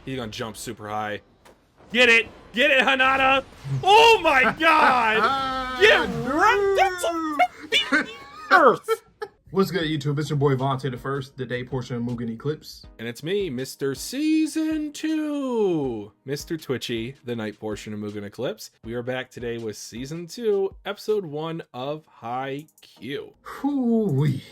He's gonna jump super high. Get it, Hinata. Oh my God! Get right. That's Earth. What's good, YouTube? It's your boy Vontae the First, the day portion of Mugen Eclipse. And it's me, Mr. Season 2, Mr. Twitchy, the night portion of Mugen Eclipse. We are back today with Season 2, Episode 1 of Haikyuu. Whoo-wee.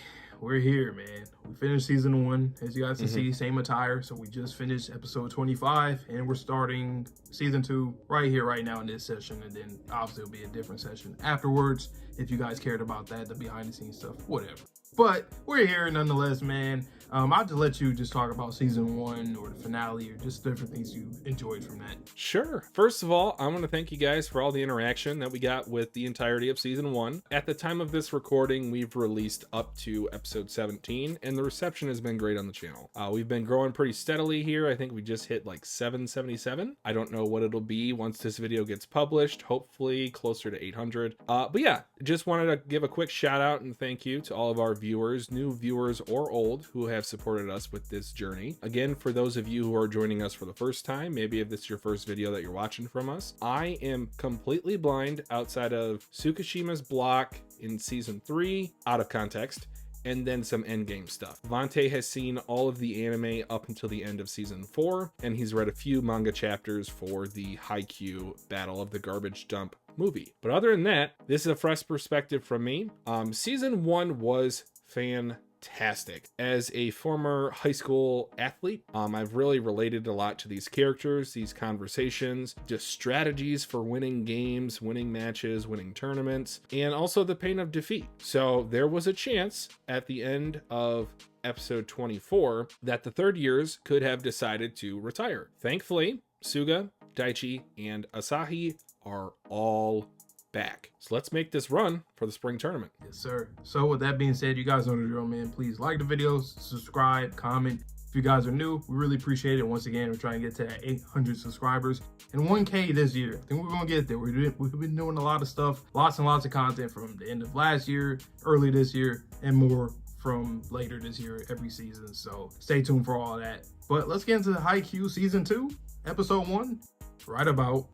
We're here, man. We finished Season 1, as you guys can see, same attire. So we just finished Episode 25, and we're starting Season 2 right here, right now in this session. And then obviously it'll be a different session afterwards, if you guys cared about that, the behind-the-scenes stuff, whatever. But we're here nonetheless, man. I'll just let you just talk about Season 1 or the finale or just different things you enjoyed from that. Sure. First of all, I want to thank you guys for all the interaction that we got with the entirety of Season 1. At the time of this recording, we've released up to Episode 17, and the reception has been great on the channel. We've been growing pretty steadily here. I think we just hit like 777. I don't know what it'll be once this video gets published. Hopefully closer to 800. But yeah, just wanted to give a quick shout out and thank you to all of our viewers, new viewers or old, who have supported us with this journey. Again, for those of you who are joining us for the first time, maybe if this is your first video that you're watching from us, I am completely blind outside of Tsukishima's block in Season 3, out of context, and then some endgame stuff. Vontae has seen all of the anime up until the end of Season 4, and he's read a few manga chapters for the Haikyuu Battle of the Garbage Dump movie. But other than that, this is a fresh perspective from me. Season 1 was fantastic. As a former high school athlete, I've really related a lot to these characters, these conversations, just strategies for winning games, winning matches, winning tournaments, and also the pain of defeat. So there was a chance at the end of episode 24 that the third years could have decided to retire. Thankfully, Suga, Daichi, and Asahi are all back. So let's make this run for the spring tournament. Yes, sir. So with that being said, you guys know the drill, man. Please like the videos, subscribe, comment. If you guys are new, we really appreciate it. Once again, we're trying to get to that 800 subscribers and 1K this year. I think we're gonna get there. We've been doing a lot of stuff, lots and lots of content from the end of last year, early this year, and more from later this year, every season. So stay tuned for all that. But let's get into the Haikyuu Season 2, Episode 1, right about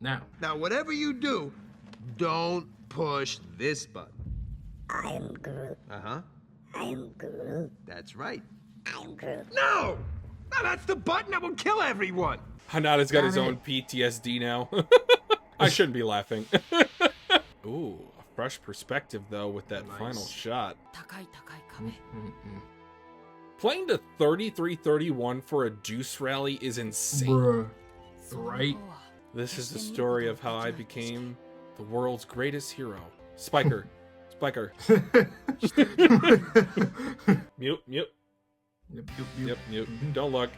now. Now, whatever you do, don't push this button. I am Groot. Uh-huh. I am Groot. That's right. I am Groot. No! No, that's the button that will kill everyone! Hinata's got his own PTSD now. I shouldn't be laughing. Ooh, a fresh perspective, though, with that final shot. Playing to 33-31 for a juice rally is insane. Bruh. Right? This is the story of how I became the world's greatest hero. Spiker. Spiker. Mute. Yep. Don't look.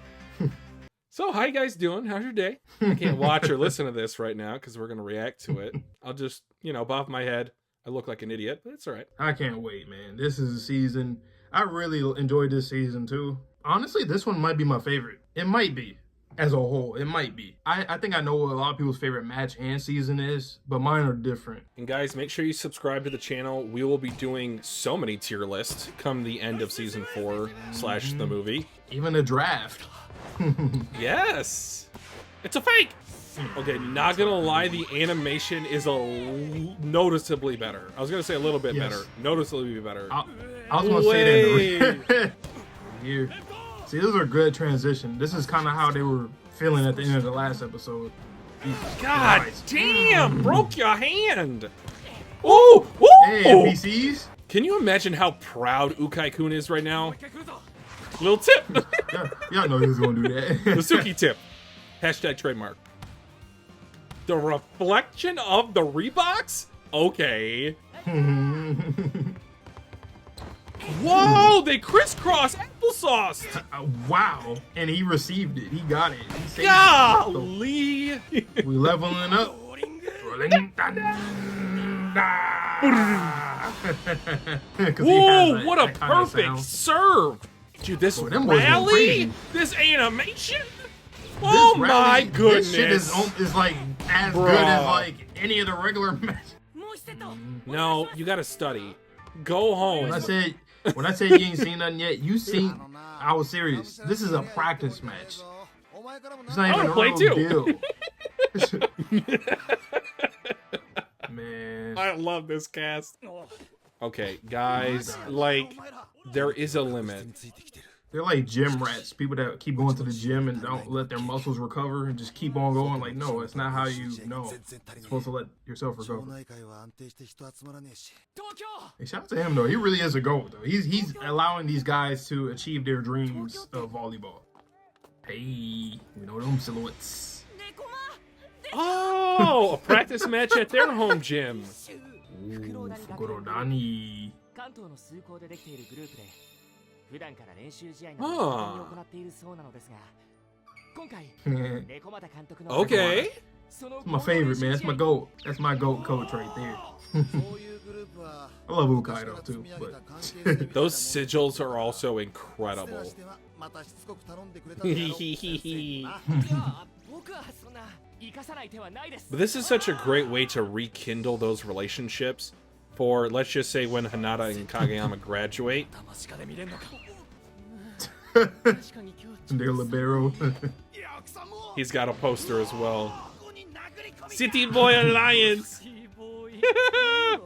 So, how you guys doing? How's your day? I can't watch or listen to this right now because we're going to react to it. I'll just, bob my head. I look like an idiot, but it's all right. I can't wait, man. This is a season. I really enjoyed this season, too. Honestly, this one might be my favorite. It might be. As a whole, it might be. I think I know what a lot of people's favorite match and season is, but mine are different. And guys, make sure you subscribe to the channel. We will be doing so many tier lists come the end of Season 4 / the movie. Even a draft. Yes! It's a fake! Okay, not gonna lie, the animation is noticeably better. I was gonna say a little bit better. Noticeably better. I was gonna say that. Here. See, this is a good transition. This is kind of how they were feeling at the end of the last episode. Jesus God Christ. damn! Broke your hand! Ooh! Ooh! Hey, NPCs? Can you imagine how proud Ukai-kun is right now? Little tip! Y'all know he was gonna do that. The Suki tip. Hashtag trademark. The reflection of the Reeboks? Okay. Whoa! They crisscross applesauce! Wow. And he received it. He got it. He saved Golly! it. We leveling up. Whoa! What a perfect serve! Dude, this rally? This animation? Oh my goodness! This shit is like as good as like any of the regular matches. No, you gotta study. Go home. I said When I say you ain't seen nothing yet, you seen. I was serious. This is a practice match. It's not even a play real too. deal. Man. I love this cast. Okay, guys, like, there is a limit. They're like gym rats. People that keep going to the gym and don't let their muscles recover and just keep on going. Like, no, it's not how you know. You're supposed to let yourself recover. Hey, shout out to him, though. He really is a GOAT, though. He's allowing these guys to achieve their dreams of volleyball. Hey, we know them silhouettes. Oh, a practice match at their home gym. Ooh, Fukurodani. Okay. That's my favorite, man. That's my GOAT. That's my GOAT coach right there. I love Ukai, though, too. But Those sigils are also incredible. But this is such a great way to rekindle those relationships for, let's just say, when Hinata and Kageyama graduate. their libero. He's got a poster as well. City Boy Alliance! Yeah,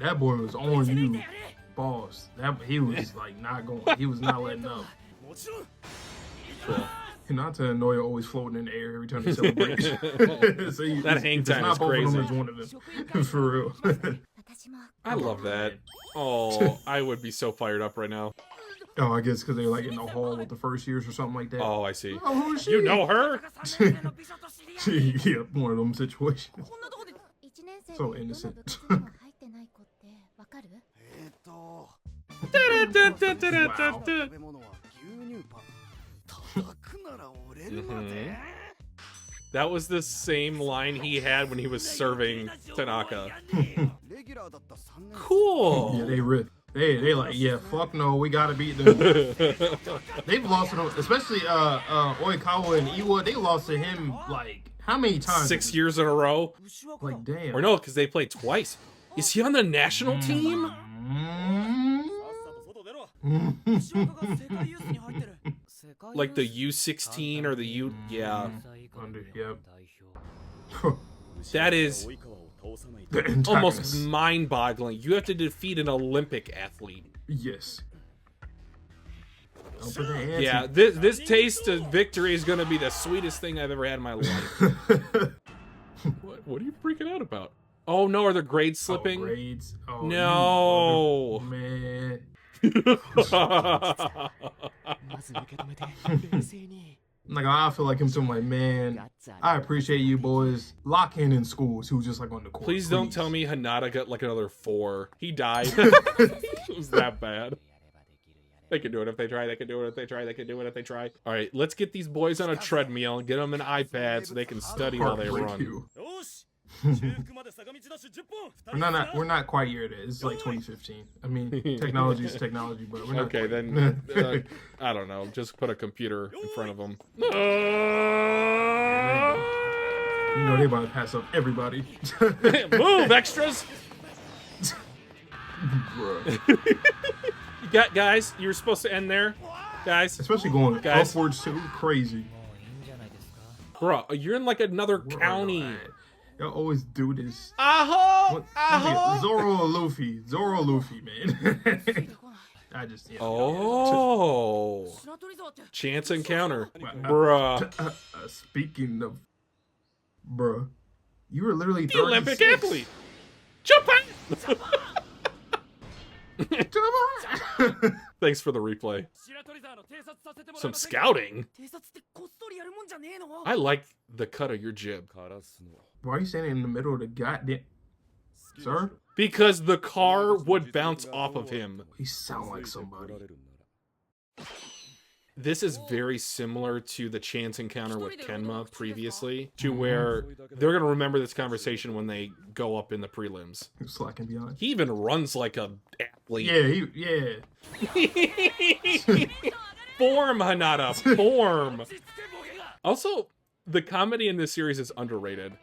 that boy was on you, boss. He was like not going. He was not letting up. Cool. Hinata and Noya always floating in the air every time they celebrate. So That hang time is crazy. It's one of them. For real. I love that. Oh, I would be so fired up right now. Oh, I guess because they're like in the hall with the first years or something like that. Oh, I see. Oh, who is she? You know her? Yeah, one of them situations. So innocent. That was the same line he had when he was serving Tanaka. Cool. Yeah, they like, yeah, fuck no, we gotta beat them. They've lost to them, especially Oikawa and Iwa. They lost to him like how many times? 6 years in a row. Like damn. Or no, because they played twice. Is he on the national team? Like the U16 or the U... Yeah. Yep. That is The antagonist. almost mind-boggling. You have to defeat an Olympic athlete. Yes. Don't put the ante. Yeah, this taste of victory is going to be the sweetest thing I've ever had in my life. What are you freaking out about? Oh no, are the grades slipping? Oh, grades. Oh, No. Man. Like I feel like him too. I'm like, man, I appreciate you boys. Lock in schools who just like on the court. Please don't tell me Hinata got like another 4. He died. It was that bad. They can do it if they try. They can do it if they try. They can do it if they try. All right, let's get these boys on a treadmill and get them an iPad so they can study while they run. We're not quite here. This is like 2015. I mean, technology is technology, but we're not. Okay, quite. then I don't know. Just put a computer in front of them. You know they about to pass up everybody. Move, extras! Bruh. You got guys. You were supposed to end there, guys. Especially going Guys. upwards too. Crazy. Bro, you're in like another county. Y'all always do this. Aho! Aho! Zoro Luffy. Zoro Luffy, man. I just, yeah. Oh. Chance encounter. Bruh. Speaking of, bruh, you were literally The 36. Olympic athlete. Jump out! Thanks for the replay. Some scouting. I like the cut of your jib. Why are you standing in the middle of the goddamn... Sir? Because the car would bounce off of him. He sound like somebody. This is very similar to the chance encounter with Kenma previously, to where they're going to remember this conversation when they go up in the prelims. Slacking behind. He even runs like a athlete. Yeah. Form, Hinata, form. Also, the comedy in this series is underrated.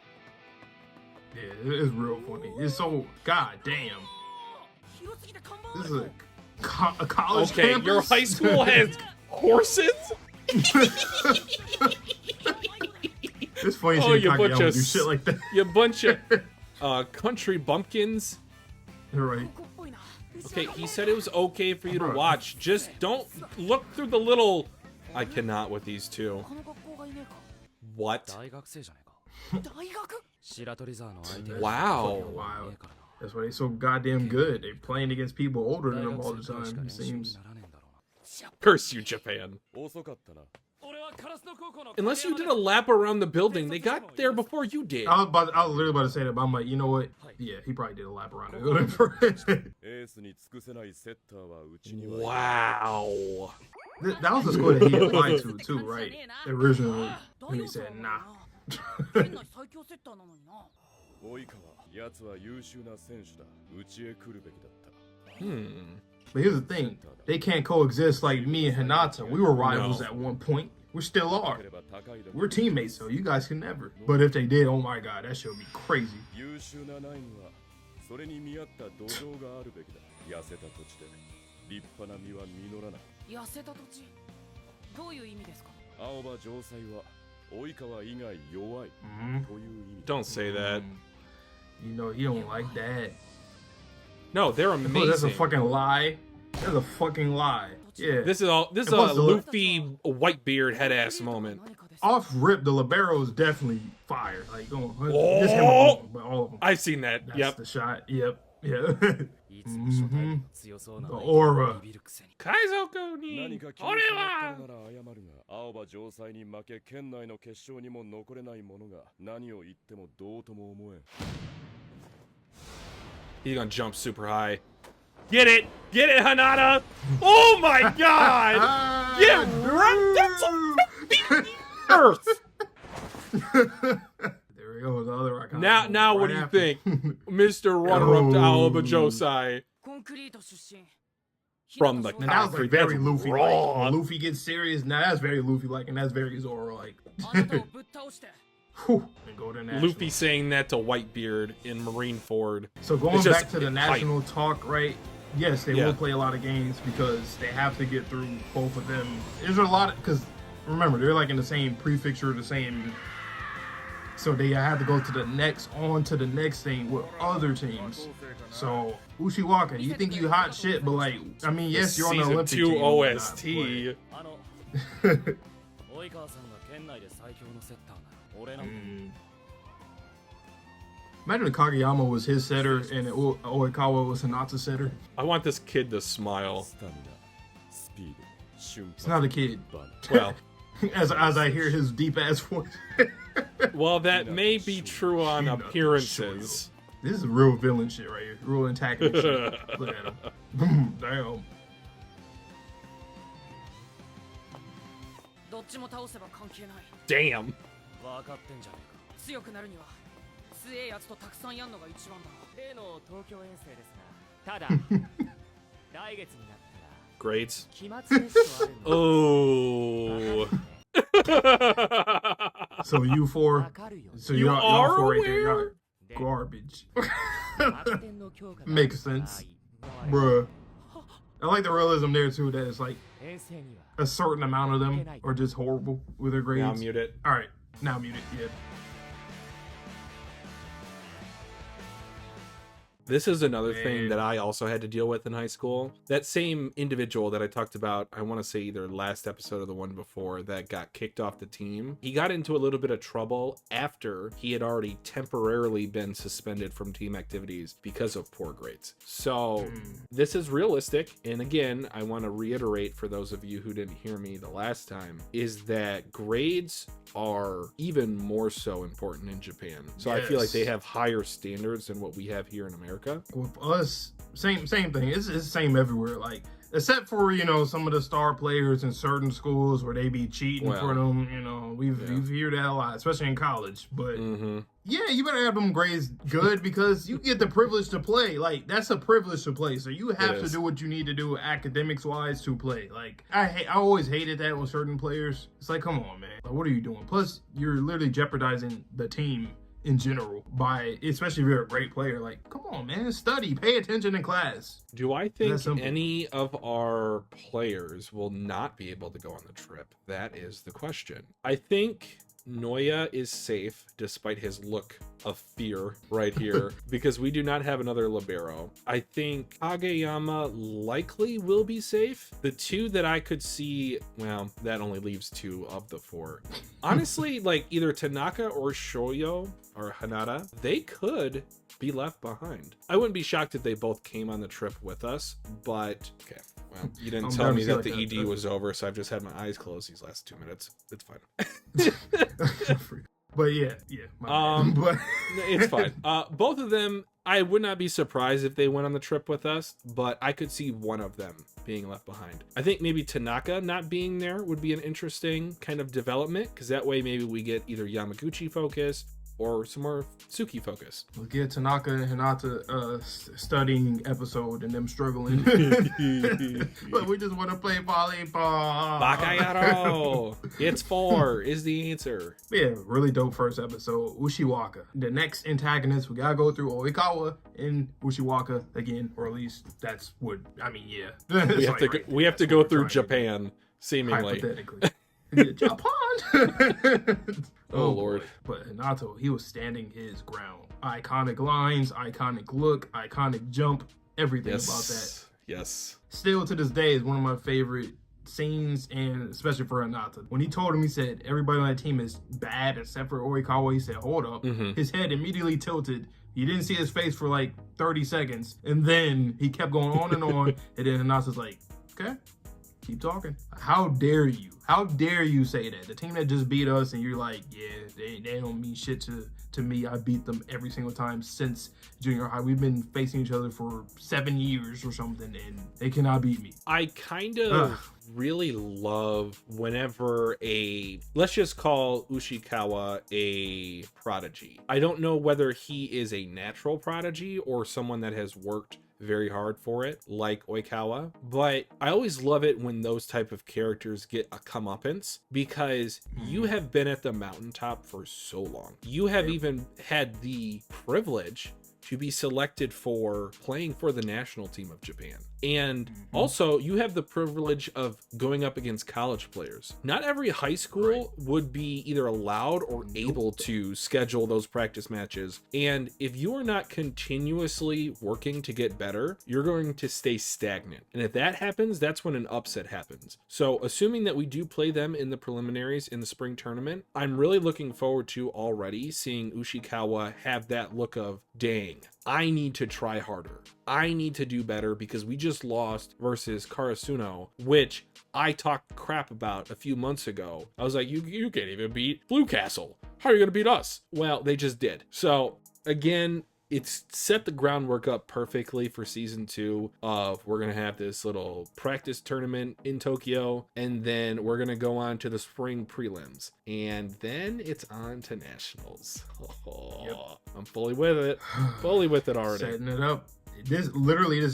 Yeah, it is real funny. It's so goddamn. This is A college Okay, campus? your high school has horses? It's funny Oh, seeing you bunch Kageyama of do shit like that. You bunch of country bumpkins. You're right. Okay, he said it was okay for you to watch. Just don't look through the little... I cannot with these two. What? Wow. Wow. That's why they're so goddamn good. They're playing against people older than them all the time, it seems. Curse you, Japan. Unless you did a lap around the building, they got there before you did. I was literally about to say that, but I'm like, you know what? Yeah, he probably did a lap around the building first. Wow. That was the score that he applied to, too, right? Originally. And he said, nah. But here's the thing. They can't coexist like me and Hinata. We were rivals at one point. We still are. We're teammates, so you guys can never. But if they did, oh my god, that shit would be crazy. Don't say that. You know, you don't like that. No, they're amazing. Oh, that's a fucking lie. That's a fucking lie. Yeah. This is a Luffy Whitebeard head ass moment. Off rip, the libero is definitely fire. Like, just him alone, but all of them. I've seen that. That's Yep. the shot. Yep. Yeah. The aura. Kaizoku ni ore wa. He's gonna jump super high. Get it, Hinata! Oh my god! Yeah, right. Earth. There we go. The other icon. Now, what do you think, Mr. Runner-up to Aoba Josai? From the And that was like concrete, very that's Luffy. raw. Like, when Luffy gets serious. Now that's very Luffy like, and that's very Zoro like. Whew, and go to national. Luffy saying that to Whitebeard in Marineford. So going It's just back to the national talk, right? Yes, they Yeah. will play a lot of games because they have to get through both of them. There's a lot because remember they're like in the same prefecture, the same. So they have to go to the next thing with other teams. So Ushiwaka, you think you hot shit, but like, I mean, yes, you're on the Season Olympic 2 team. OST. Imagine if Kageyama was his setter and Oikawa was Hinata's setter. I want this kid to smile. It's not a kid. Well, as I hear his deep ass voice. well, that may be true on appearances. This is real villain shit right here. Real antagonist shit. Look at him. Damn. Damn. 強くなるには強えやつとたくさんやんのが一番だ。例の東京遠征ですが、ただ来月になったら Grades. 期末テストあるの。 Oh. So you four. So You y'all are four right there. aware? Y'all garbage. Makes sense. Bruh. I like the realism there too that it's like a certain amount of them are just horrible with their grades. Now mute it. Alright. Now mute it, yeah. This is another thing that I also had to deal with in high school. That same individual that I talked about, I want to say either last episode or the one before, that got kicked off the team. He got into a little bit of trouble after he had already temporarily been suspended from team activities because of poor grades. So this is realistic. And again, I want to reiterate for those of you who didn't hear me the last time, is that grades are even more so important in Japan. So I feel like they have higher standards than what we have here in America. With us, same thing. It's the same everywhere. Like, except for, you know, some of the star players in certain schools where they be cheating for them. You know, we've heard that a lot, especially in college. But yeah, you better have them grades good because you get the privilege to play. Like, that's a privilege to play. So you have to do what you need to do academics wise to play. Like, I always hated that with certain players. It's like, come on, man. Like, what are you doing? Plus, you're literally jeopardizing the team in general by, especially if you're a great player. Like, come on, man, study, pay attention in class. Do I think That's simple. any of our players will not be able to go on the trip? That is the question. I think Noya is safe despite his look of fear right here because we do not have another libero. I think Kageyama likely will be safe. The two that I could see, well, that only leaves 2 of the 4. Honestly, like either Tanaka or Shoyo or Hinata, they could be left behind. I wouldn't be shocked if they both came on the trip with us, but okay. Well, you didn't tell me that the ED was over, so I've just had my eyes closed these last 2 minutes. It's fine. But yeah. But it's fine. Both of them, I would not be surprised if they went on the trip with us, but I could see one of them being left behind. I think maybe Tanaka not being there would be an interesting kind of development, because that way maybe we get either Yamaguchi focus or some more Suki focus. We'll get Tanaka and Hinata studying episode and them struggling. But we just want to play volleyball. Bakayaro! It's 4 is the answer. Yeah, really dope first episode. Ushiwaka. The next antagonist, we gotta go through Oikawa and Ushiwaka again, or at least that's what, I mean, yeah. We have to go through Japan, seemingly. Hypothetically. Japan! Oh, Lord. But Hinata, he was standing his ground. Iconic lines, iconic look, iconic jump, everything about that. Yes. Still to this day is one of my favorite scenes, and especially for Hinata. When he told him, he said, everybody on that team is bad except for Oikawa, he said, hold up. His head immediately tilted. You didn't see his face for like 30 seconds, and then he kept going on, and then Hinata's like, okay, keep talking. How dare you? How dare you say that? The team that just beat us, and you're like, yeah, they don't mean shit to me. I beat them every single time since junior high. We've been facing each other for 7 years or something, and they cannot beat me. I kind of really love whenever let's just call Ushikawa a prodigy. I don't know whether he is a natural prodigy or someone that has worked very hard for it, like Oikawa, but I always love it when those type of characters get a comeuppance, because you have been at the mountaintop for so long. You have even had the privilege to be selected for playing for the national team of Japan. And also you have the privilege of going up against college players. Not every high school would be either allowed or able to schedule those practice matches. And if you are not continuously working to get better, you're going to stay stagnant. And if that happens, that's when an upset happens. So assuming that we do play them in the preliminaries in the spring tournament, I'm really looking forward to already seeing Ushikawa have that look of, dang, I need to try harder. I need to do better because we just lost versus Karasuno, which I talked crap about a few months ago. I was like, you can't even beat Blue Castle. How are you going to beat us? Well, they just did. So again, it's set the groundwork up perfectly for season 2 of, we're going to have this little practice tournament in Tokyo, and then we're going to go on to the spring prelims, and then it's on to nationals. I'm fully with it. Fully with it already. Setting it up. This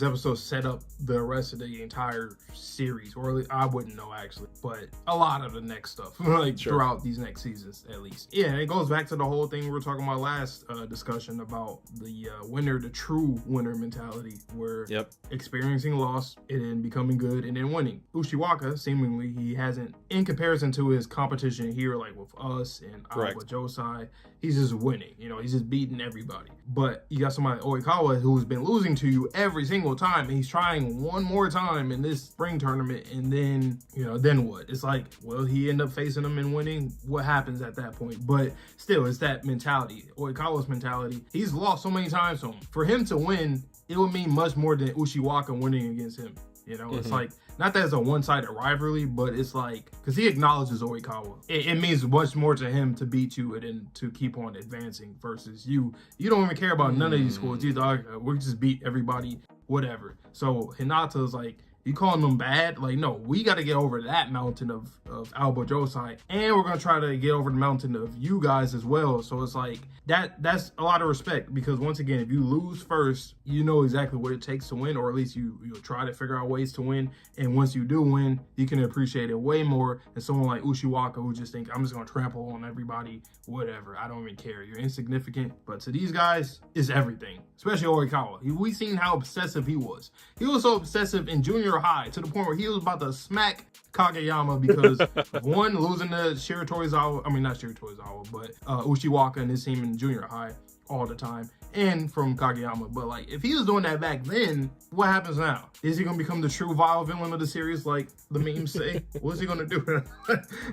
episode set up the rest of the entire series, or I wouldn't know actually, but a lot of the next stuff, like throughout these next seasons at least. Yeah, and it goes back to the whole thing we were talking about last discussion about the winner, the true winner mentality, where experiencing loss and then becoming good and then winning. Ushiwaka, seemingly, he hasn't, in comparison to his competition here, like with us and Iowa Josai, he's just winning. You know, he's just beating everybody. But you got somebody, Oikawa, who's been losing to you every single time, and he's trying one more time in this spring tournament, and then, you know, then what? It's like, well, he end up facing him and winning. What happens at that point? But still, it's that mentality, Oikawa's mentality. He's lost so many times to him. For him to win, it would mean much more than Ushiwaka winning against him. You know, it's like, not that it's a one-sided rivalry, but it's like, because he acknowledges Oikawa. It means much more to him to beat you and then to keep on advancing versus you. You don't even care about none of these schools. You thought, we just beat everybody, whatever. So Hinata's like, You calling them bad? Like, no, we got to get over that mountain of Alba Josai, and we're gonna try to get over the mountain of you guys as well. So it's like that's a lot of respect, because once again, if you lose first, you know exactly what it takes to win, or at least you'll try to figure out ways to win. And once you do win, you can appreciate it way more than someone like Ushiwaka, who just think, I'm just gonna trample on everybody, whatever, I don't even care, you're insignificant. But to these guys, it's everything, especially Orikawa. We seen how obsessive he was. He was so obsessive in junior high to the point where he was about to smack Kageyama because of one, losing to Shiratorizawa, not Shiratorizawa, but Ushiwaka and his team in junior high all the time, and from Kageyama. But like, if he was doing that back then, what happens now? Is he gonna become the true vile villain of the series, like the memes say? What's he gonna do?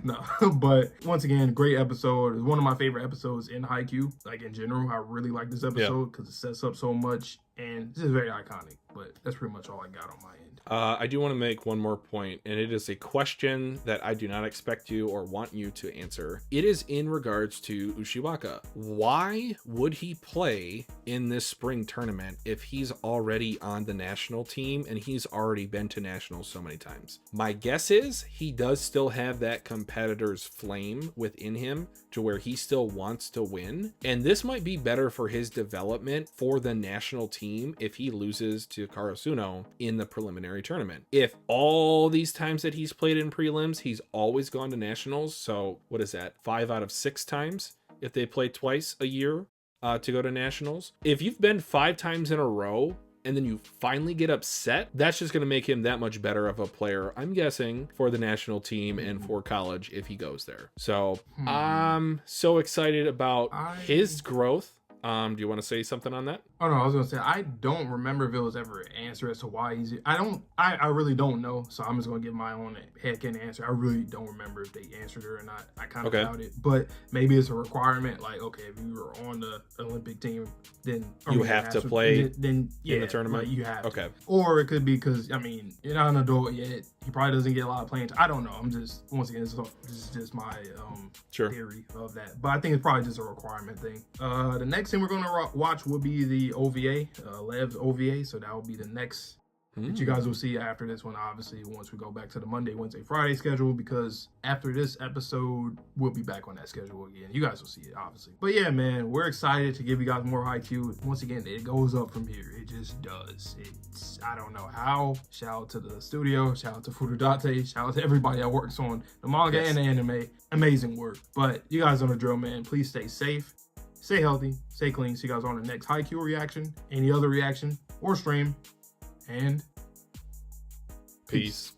No. But once again, great episode. It's one of my favorite episodes in Haikyuu. Like, in general, I really like this episode because it sets up so much, and it's just very iconic. But that's pretty much all I got on my end. I do want to make one more point, and it is a question that I do not expect you or want you to answer. It is in regards to Ushiwaka. Why would he play in this spring tournament if he's already on the national team and he's already been to nationals so many times? My guess is he does still have that competitor's flame within him to where he still wants to win. And this might be better for his development for the national team if he loses to Karasuno in the preliminary tournament. If all these times that he's played in prelims, he's always gone to nationals. So what is that? 5 out of 6 times if they play twice a year to go to nationals. If you've been 5 times in a row and then you finally get upset, that's just going to make him that much better of a player, I'm guessing, for the national team and for college if he goes there. So I'm so excited about his growth. Do you want to say something on that? Oh no, I was gonna say, I don't remember if it was ever an answer as to why he's. I really don't know. So I'm just gonna give my own headcanon answer. I really don't remember if they answered it or not. I kind of doubt it, but maybe it's a requirement. Like, okay, if you were on the Olympic team, then you have to play. Then yeah, in the tournament. Like, you have. Okay. To. Or it could be because you're not an adult yet. He probably doesn't get a lot of playing time. I don't know. I'm just, once again, this is just my theory of that. But I think it's probably just a requirement thing. The next thing we're gonna watch will be the OVA, Lev's OVA. So that will be the next that you guys will see after this one, obviously, once we go back to the Monday, Wednesday, Friday schedule, because after this episode, we'll be back on that schedule again. You guys will see it, obviously. But yeah, man, we're excited to give you guys more Haikyuu. Once again, it goes up from here. It just does. I don't know how. Shout out to the studio. Shout out to Furudate. Shout out to everybody that works on the manga and the anime. Amazing work. But you guys know the drill, man. Please stay safe, stay healthy, stay clean. See you guys on the next Haikyuu reaction, any other reaction or stream. And peace.